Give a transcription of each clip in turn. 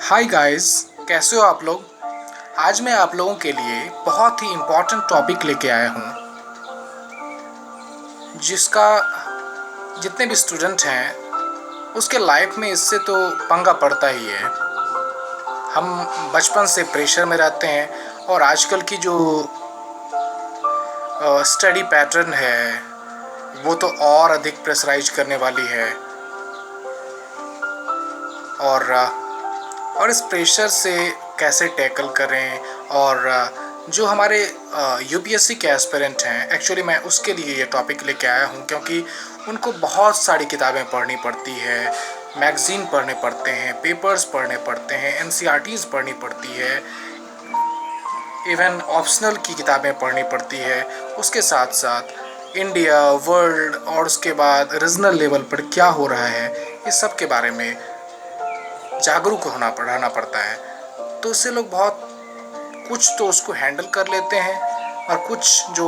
Hi guys, कैसे हो आप लोग। आज मैं आप लोगों के लिए बहुत ही इम्पोर्टेंट टॉपिक लेके आया हूँ, जिसका जितने भी स्टूडेंट हैं उसके लाइफ में इससे तो पंगा पड़ता ही है। हम बचपन से प्रेशर में रहते हैं और आजकल की जो स्टडी पैटर्न है वो तो और अधिक प्रेशराइज करने वाली है। और इस प्रेशर से कैसे टैकल करें, और जो हमारे यूपीएससी के एस्पिरेंट हैं, एक्चुअली मैं उसके लिए ये टॉपिक लेके आया हूँ क्योंकि उनको बहुत सारी किताबें पढ़नी पड़ती है, मैगज़ीन पढ़ने पड़ते हैं, पेपर्स पढ़ने पड़ते हैं, एनसीईआरटीज़ पढ़नी पड़ती है, इवन ऑप्शनल की किताबें पढ़नी पड़ती है। उसके साथ साथ इंडिया, वर्ल्ड और उसके बाद रीजनल लेवल पर क्या हो रहा है, इस सब के बारे में जागरूक रहना पड़ता है। तो उससे लोग बहुत कुछ तो उसको हैंडल कर लेते हैं और कुछ जो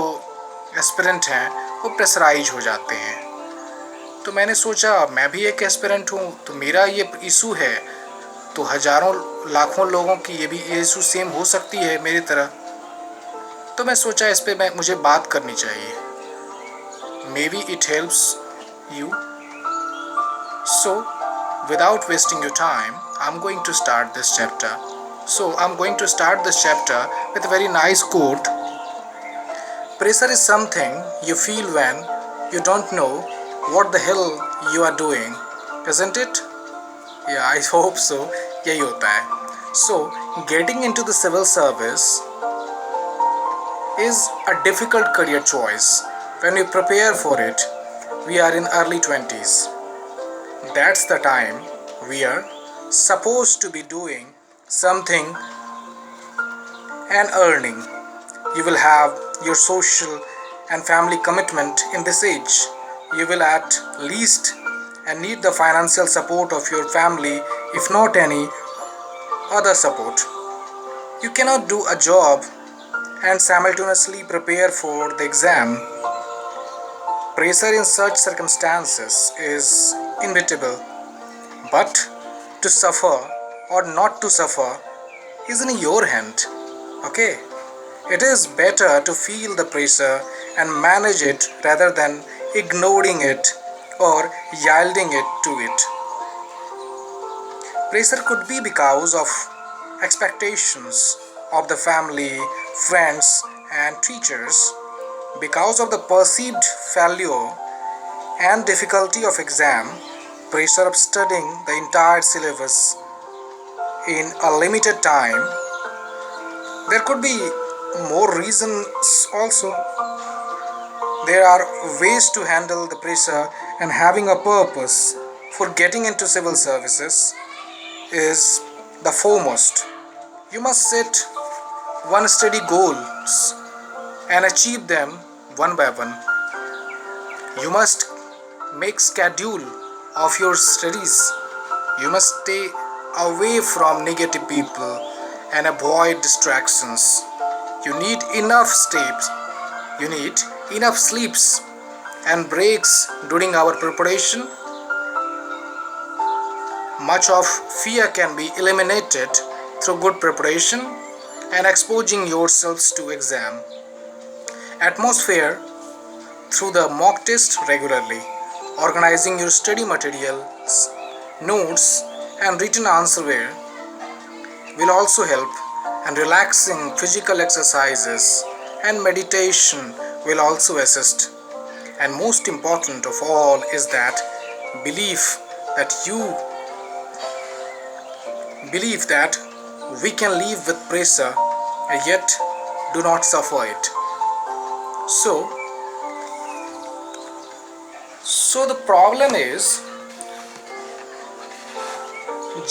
एस्पिरेंट हैं वो प्रेशराइज हो जाते हैं। तो मैंने सोचा मैं भी एक एस्पिरेंट हूँ, तो मेरा ये इशू है तो हज़ारों लाखों लोगों की ये भी इशू सेम हो सकती है मेरी तरह। तो मैं सोचा इस पे मुझे बात करनी चाहिए। May be it helps you. So without wasting your time, I'm going to start this chapter. So I'm going to start this chapter with a very nice quote. Pressure is something you feel when you don't know what the hell you are doing, isn't it? Yeah, I hope so. यही होता है। So getting into the civil service is a difficult career choice. When we prepare for it, we are in early 20s. That's the time we are supposed to be doing something and earning. You will have your social and family commitment in this age. You will at least and need the financial support of your family, if not any other support. You cannot do a job and simultaneously prepare for the exam. Pressure in such circumstances is inevitable, but to suffer or not to suffer is in your hand. Okay, it is better to feel the pressure and manage it rather than ignoring it or yielding it to it. Pressure could be because of expectations of the family, friends and teachers, because of the perceived failure and difficulty of exam, pressure of studying the entire syllabus in a limited time. There could be more reasons also. There are ways to handle the pressure, and having a purpose for getting into civil services is the foremost. You must set one steady goals and achieve them one by one. You must make schedule of your studies. You must stay away from negative people and avoid distractions. You need enough steps. You need enough sleeps and breaks during our preparation. Much of fear can be eliminated through good preparation and exposing yourselves to exam atmosphere through the mock test regularly. Organizing your study materials, notes and written answerware will also help, and relaxing physical exercises and meditation will also assist. And most important of all is that belief that we can live with pressure and yet do not suffer it. So the problem is,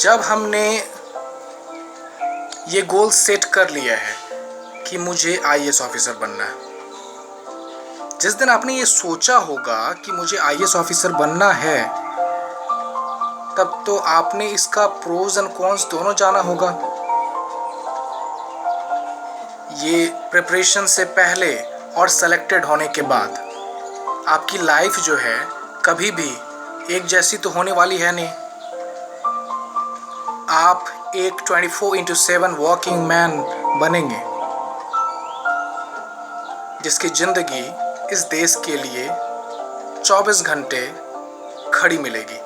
जब हमने ये goal set कर लिया है कि मुझे IAS officer बनना है, जिस दिन आपने ये सोचा होगा कि मुझे आईएएस ऑफिसर बनना है, तब तो आपने इसका प्रोज एंड कॉन्स दोनों जाना होगा। ये प्रिपरेशन से पहले और सेलेक्टेड होने के बाद आपकी लाइफ जो है कभी भी एक जैसी तो होने वाली है नहीं। आप एक 24/7 वॉकिंग मैन बनेंगे, जिसकी ज़िंदगी इस देश के लिए 24 घंटे खड़ी मिलेगी।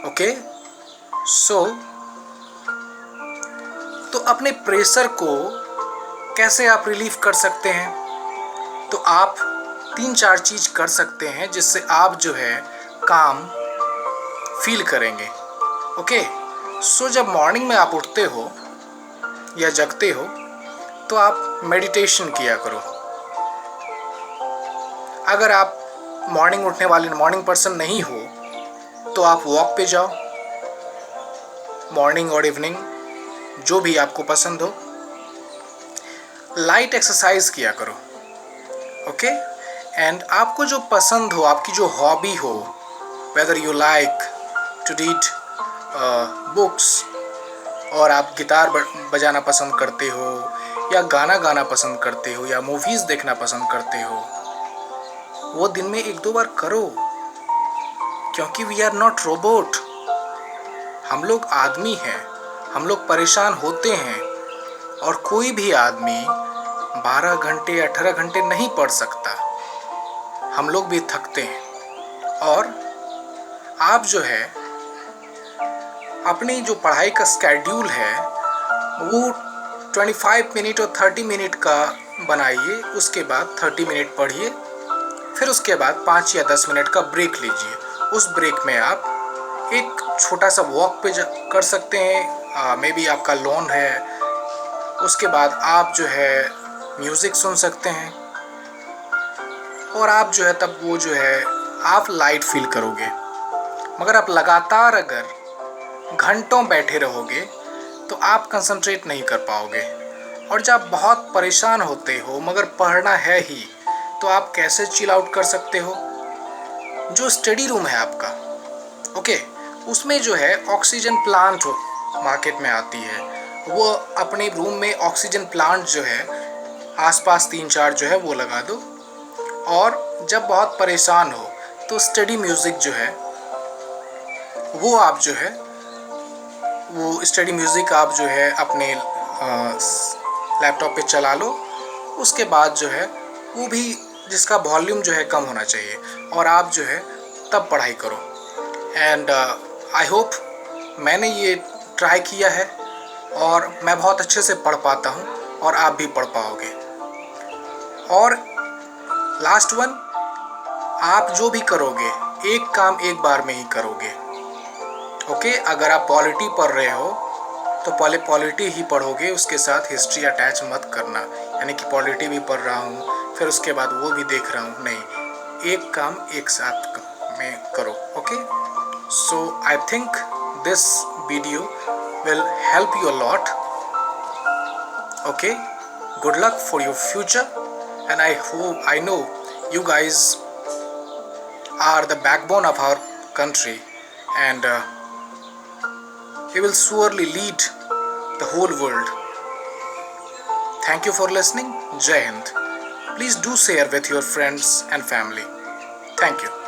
ओके, सो तो अपने प्रेशर को कैसे आप रिलीव कर सकते हैं? तो आप 3-4 चीज़ कर सकते हैं जिससे आप जो है काम फील करेंगे। ओके, सो जब मॉर्निंग में आप उठते हो या जगते हो तो आप मेडिटेशन किया करो। अगर आप मॉर्निंग उठने वाले मॉर्निंग पर्सन नहीं हो तो आप वॉक पे जाओ, मॉर्निंग और इवनिंग जो भी आपको पसंद हो। लाइट एक्सरसाइज किया करो। ओके, एंड आपको जो पसंद हो, आपकी जो हॉबी हो, whether you like to read books, और आप गिटार बजाना पसंद करते हो या गाना गाना पसंद करते हो या मूवीज़ देखना पसंद करते हो, वो दिन में 1-2 बार करो, क्योंकि वी आर नॉट रोबोट। हम लोग आदमी हैं, हम लोग परेशान होते हैं, और कोई भी आदमी 12 घंटे 18 घंटे नहीं पढ़ सकता। हम लोग भी थकते हैं। और आप जो है अपनी जो पढ़ाई का स्केड्यूल है वो 25 मिनट और 30 मिनट का बनाइए। उसके बाद 30 मिनट पढ़िए, फिर उसके बाद 5 या 10 मिनट का ब्रेक लीजिए। उस ब्रेक में आप एक छोटा सा वॉक पे कर सकते हैं, मे बी आपका लॉन है। उसके बाद आप जो है म्यूज़िक सुन सकते हैं, और आप जो है तब वो जो है आप लाइट फील करोगे। मगर आप लगातार अगर घंटों बैठे रहोगे तो आप कंसंट्रेट नहीं कर पाओगे। और जब बहुत परेशान होते हो मगर पढ़ना है ही, तो आप कैसे चिल आउट कर सकते हो? जो स्टडी रूम है आपका, ओके, उसमें जो है ऑक्सीजन प्लांट मार्केट में आती है। वो अपने रूम में ऑक्सीजन प्लांट जो है आसपास 3-4 जो है वो लगा दो। और जब बहुत परेशान हो तो स्टडी म्यूज़िक जो है वो आप जो है वो स्टडी म्यूज़िक आप जो है अपने लैपटॉप पे चला लो। उसके बाद जो है वो भी जिसका वॉल्यूम जो है कम होना चाहिए, और आप जो है तब पढ़ाई करो। एंड आई होप मैंने ये ट्राई किया है और मैं बहुत अच्छे से पढ़ पाता हूँ, और आप भी पढ़ पाओगे। और लास्ट वन, आप जो भी करोगे एक काम एक बार में ही करोगे। ओके, अगर आप पॉलिटी पढ़ रहे हो तो पहले पॉलिटी ही पढ़ोगे, उसके साथ हिस्ट्री अटैच मत करना। यानी कि पॉलिटी भी पढ़ रहा हूँ फिर उसके बाद वो भी देख रहा हूँ, नहीं, एक काम एक साथ में करो। Okay, so I think this video will help you a lot. Okay, good luck for your future, and I know you guys are the backbone of our country, and you will surely lead the whole world. Thank you for listening. Jai Hind. Please do share with your friends and family. Thank you.